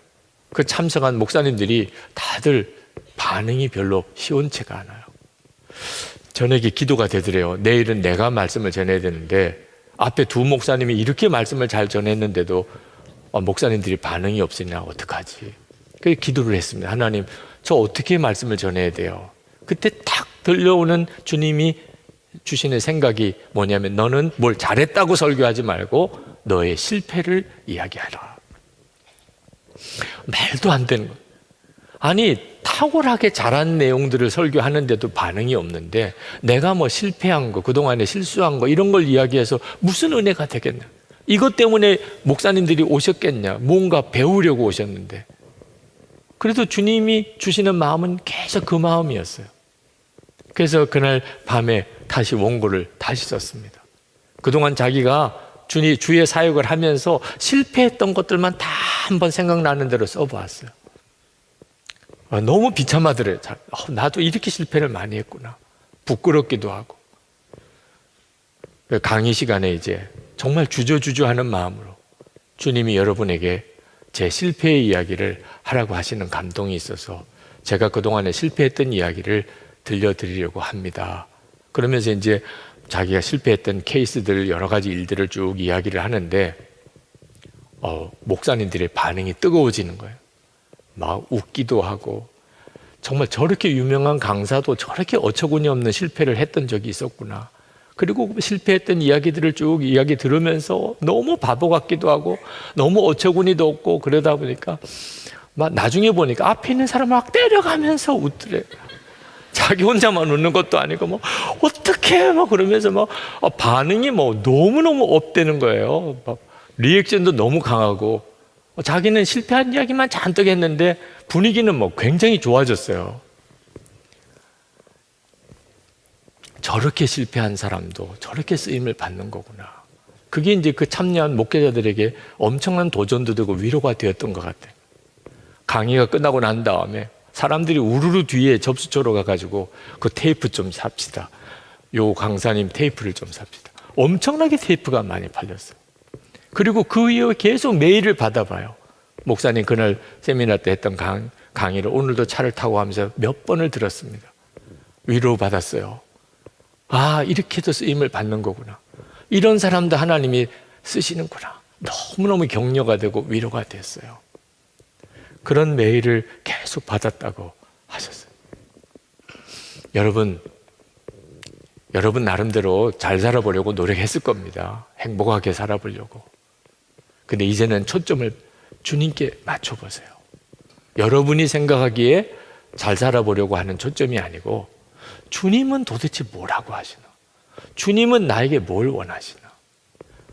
그 참석한 목사님들이 다들 반응이 별로 시원치가 않아요. 저녁에 기도가 되더래요. 내일은 내가 말씀을 전해야 되는데 앞에 두 목사님이 이렇게 말씀을 잘 전했는데도 목사님들이 반응이 없으니 나 어떡하지? 그래서 기도를 했습니다. 하나님, 저 어떻게 말씀을 전해야 돼요? 그때 탁 들려오는 주님이 주시는 생각이 뭐냐면 너는 뭘 잘했다고 설교하지 말고 너의 실패를 이야기하라. 말도 안 되는 거예요. 아니, 탁월하게 잘한 내용들을 설교하는데도 반응이 없는데 내가 뭐 실패한 거, 그동안에 실수한 거 이런 걸 이야기해서 무슨 은혜가 되겠냐? 이것 때문에 목사님들이 오셨겠냐? 뭔가 배우려고 오셨는데. 그래도 주님이 주시는 마음은 계속 그 마음이었어요. 그래서 그날 밤에 다시 원고를 다시 썼습니다. 그동안 자기가 주의 사역을 하면서 실패했던 것들만 다 한번 생각나는 대로 써보았어요. 너무 비참하더래요. 나도 이렇게 실패를 많이 했구나. 부끄럽기도 하고. 강의 시간에 이제 정말 주저주저하는 마음으로 주님이 여러분에게 제 실패의 이야기를 하라고 하시는 감동이 있어서 제가 그동안에 실패했던 이야기를 들려드리려고 합니다. 그러면서 이제 자기가 실패했던 케이스들 여러 가지 일들을 쭉 이야기를 하는데 목사님들의 반응이 뜨거워지는 거예요. 막 웃기도 하고 정말 저렇게 유명한 강사도 저렇게 어처구니 없는 실패를 했던 적이 있었구나. 그리고 실패했던 이야기들을 쭉 이야기 들으면서 너무 바보 같기도 하고 너무 어처구니도 없고 그러다 보니까 막 나중에 보니까 앞에 있는 사람을 막 때려가면서 웃더래요. 자기 혼자만 웃는 것도 아니고 뭐 어떡해 막 그러면서 막 반응이 뭐 너무너무 업되는 거예요. 막 리액션도 너무 강하고 자기는 실패한 이야기만 잔뜩 했는데 분위기는 뭐 굉장히 좋아졌어요. 저렇게 실패한 사람도 저렇게 쓰임을 받는 거구나. 그게 이제 그 참여한 목회자들에게 엄청난 도전도 되고 위로가 되었던 것 같아요. 강의가 끝나고 난 다음에 사람들이 우르르 뒤에 접수처로 가가지고 그 테이프 좀 삽시다. 요 강사님 테이프를 좀 삽시다. 엄청나게 테이프가 많이 팔렸어요. 그리고 그 이후에 계속 메일을 받아봐요. 목사님 그날 세미나 때 했던 강의를 오늘도 차를 타고 하면서 몇 번을 들었습니다. 위로받았어요. 아, 이렇게도 쓰임을 받는 거구나. 이런 사람도 하나님이 쓰시는구나. 너무너무 격려가 되고 위로가 됐어요. 그런 메일을 계속 받았다고 하셨어요. 여러분 나름대로 잘 살아보려고 노력했을 겁니다. 행복하게 살아보려고. 근데 이제는 초점을 주님께 맞춰보세요. 여러분이 생각하기에 잘 살아보려고 하는 초점이 아니고 주님은 도대체 뭐라고 하시나? 주님은 나에게 뭘 원하시나?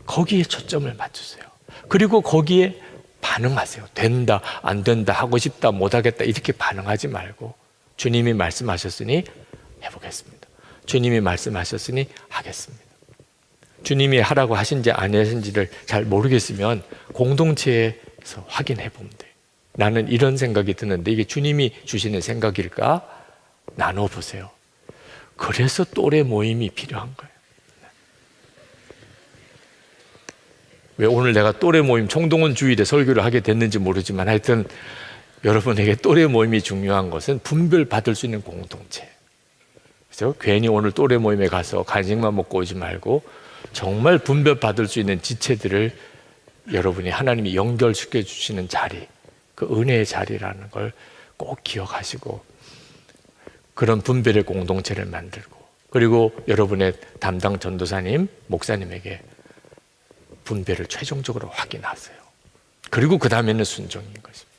거기에 초점을 맞추세요. 그리고 거기에 반응하세요. 된다, 안 된다, 하고 싶다, 못하겠다 이렇게 반응하지 말고 주님이 말씀하셨으니 해보겠습니다. 주님이 말씀하셨으니 하겠습니다. 주님이 하라고 하신지 안 하신지를 잘 모르겠으면 공동체에서 확인해 보면 돼요. 나는 이런 생각이 드는데 이게 주님이 주시는 생각일까? 나눠보세요. 그래서 또래 모임이 필요한 거예요. 왜 오늘 내가 또래 모임 총동원 주일에 설교를 하게 됐는지 모르지만 하여튼 여러분에게 또래 모임이 중요한 것은 분별받을 수 있는 공동체. 그래서 괜히 오늘 또래 모임에 가서 간식만 먹고 오지 말고 정말 분별받을 수 있는 지체들을 여러분이 하나님이 연결시켜 주시는 자리, 그 은혜의 자리라는 걸 꼭 기억하시고 그런 분별의 공동체를 만들고, 그리고 여러분의 담당 전도사님, 목사님에게 분별을 최종적으로 확인하세요. 그리고 그 다음에는 순종인 것입니다.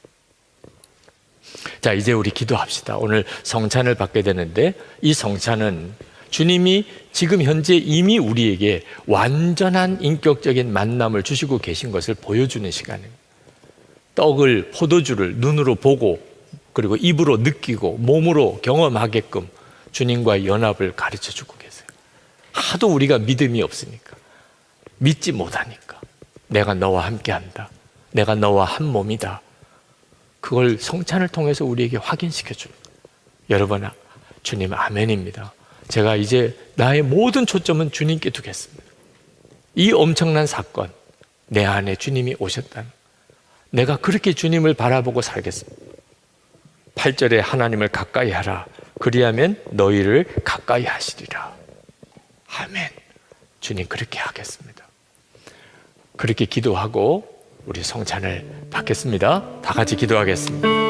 자, 이제 우리 기도합시다. 오늘 성찬을 받게 되는데 이 성찬은 주님이 지금 현재 이미 우리에게 완전한 인격적인 만남을 주시고 계신 것을 보여주는 시간입니다. 떡을, 포도주를 눈으로 보고 그리고 입으로 느끼고 몸으로 경험하게끔 주님과의 연합을 가르쳐 주고 계세요. 하도 우리가 믿음이 없으니까, 믿지 못하니까, 내가 너와 함께한다, 내가 너와 한 몸이다, 그걸 성찬을 통해서 우리에게 확인시켜 줍니다. 여러분, 주님 아멘입니다. 제가 이제 나의 모든 초점은 주님께 두겠습니다. 이 엄청난 사건, 내 안에 주님이 오셨다는, 내가 그렇게 주님을 바라보고 살겠습니다. 8절에 하나님을 가까이 하라, 그리하면 너희를 가까이 하시리라. 아멘. 주님 그렇게 하겠습니다. 그렇게 기도하고 우리 성찬을 받겠습니다. 다 같이 기도하겠습니다.